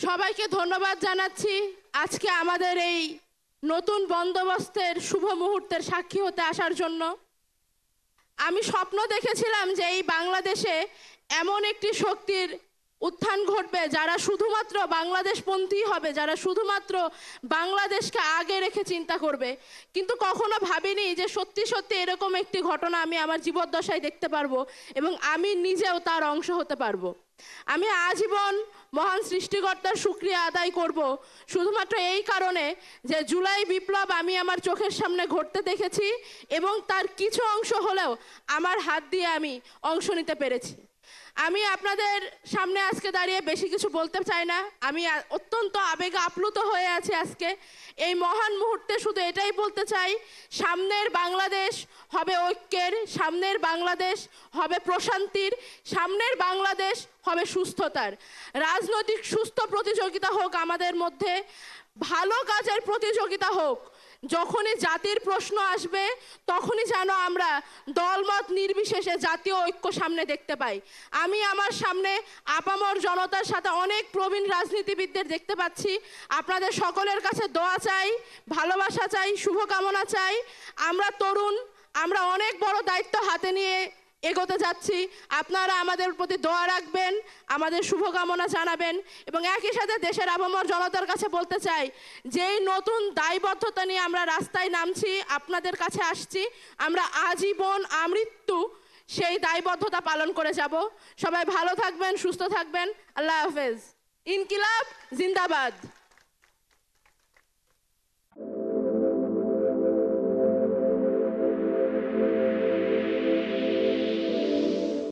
সবাইকে ধন্যবাদ জানাচ্ছি আজকে আমাদের এই নতুন বন্দোবস্তের শুভ মুহূর্তের সাক্ষী হতে আসার জন্য। আমি স্বপ্ন দেখেছিলাম যে এই বাংলাদেশে এমন একটি শক্তির উত্থান ঘটবে যারা শুধুমাত্র বাংলাদেশপন্থী হবে, যারা শুধুমাত্র বাংলাদেশকে আগে রেখে চিন্তা করবে। কিন্তু কখনো ভাবিনি যে সত্যি সত্যি এরকম একটি ঘটনা আমি আমার জীবদ্দশায় দেখতে পারবো এবং আমি নিজেও তার অংশ হতে পারবো। আমি আজীবন মহান সৃষ্টিকর্তার শুকরিয়া আদায় করব শুধুমাত্র এই কারণে যে জুলাই বিপ্লব আমি আমার চোখের সামনে ঘটতে দেখেছি এবং তার কিছু অংশ হলেও আমার হাত দিয়ে আমি অংশ নিতে পেরেছি। আমি আপনাদের সামনে আজকে দাঁড়িয়ে বেশি কিছু বলতে চাই না। আমি অত্যন্ত আবেগে আপ্লুত হয়ে আছি আজকে এই মহান মুহূর্তে। শুধু এটাই বলতে চাই, সামনের বাংলাদেশ হবে ঐক্যের, সামনের বাংলাদেশ হবে প্রশান্তির, সামনের বাংলাদেশ হবে সুস্থতার। রাজনৈতিক সুস্থ প্রতিযোগিতা হোক আমাদের মধ্যে, ভালো কাজের প্রতিযোগিতা হোক। যখনই জাতির প্রশ্ন আসবে তখনই যেন আমরা দলমত নির্বিশেষে জাতীয় ঐক্য সামনে দেখতে পাই। আমি আমার সামনে আপামর জনতার সাথে অনেক প্রবীণ রাজনীতিবিদদের দেখতে পাচ্ছি। আপনাদের সকলের কাছে দোয়া চাই, ভালোবাসা চাই, শুভকামনা চাই। আমরা তরুণ, আমরা অনেক বড় দায়িত্ব হাতে নিয়ে এগোতে যাচ্ছি। আপনারা আমাদের প্রতি দোয়া রাখবেন, আমাদের শুভকামনা জানাবেন এবং একই সাথে দেশের আপামর জনতার কাছে বলতে চাই, যেই নতুন দায়বদ্ধতা নিয়ে আমরা রাস্তায় নামছি, আপনাদের কাছে আসছি, আমরা আজীবন আমৃত্যু সেই দায়বদ্ধতা পালন করে যাব। সবাই ভালো থাকবেন, সুস্থ থাকবেন। আল্লাহ হাফেজ। ইনকিলাব জিন্দাবাদ।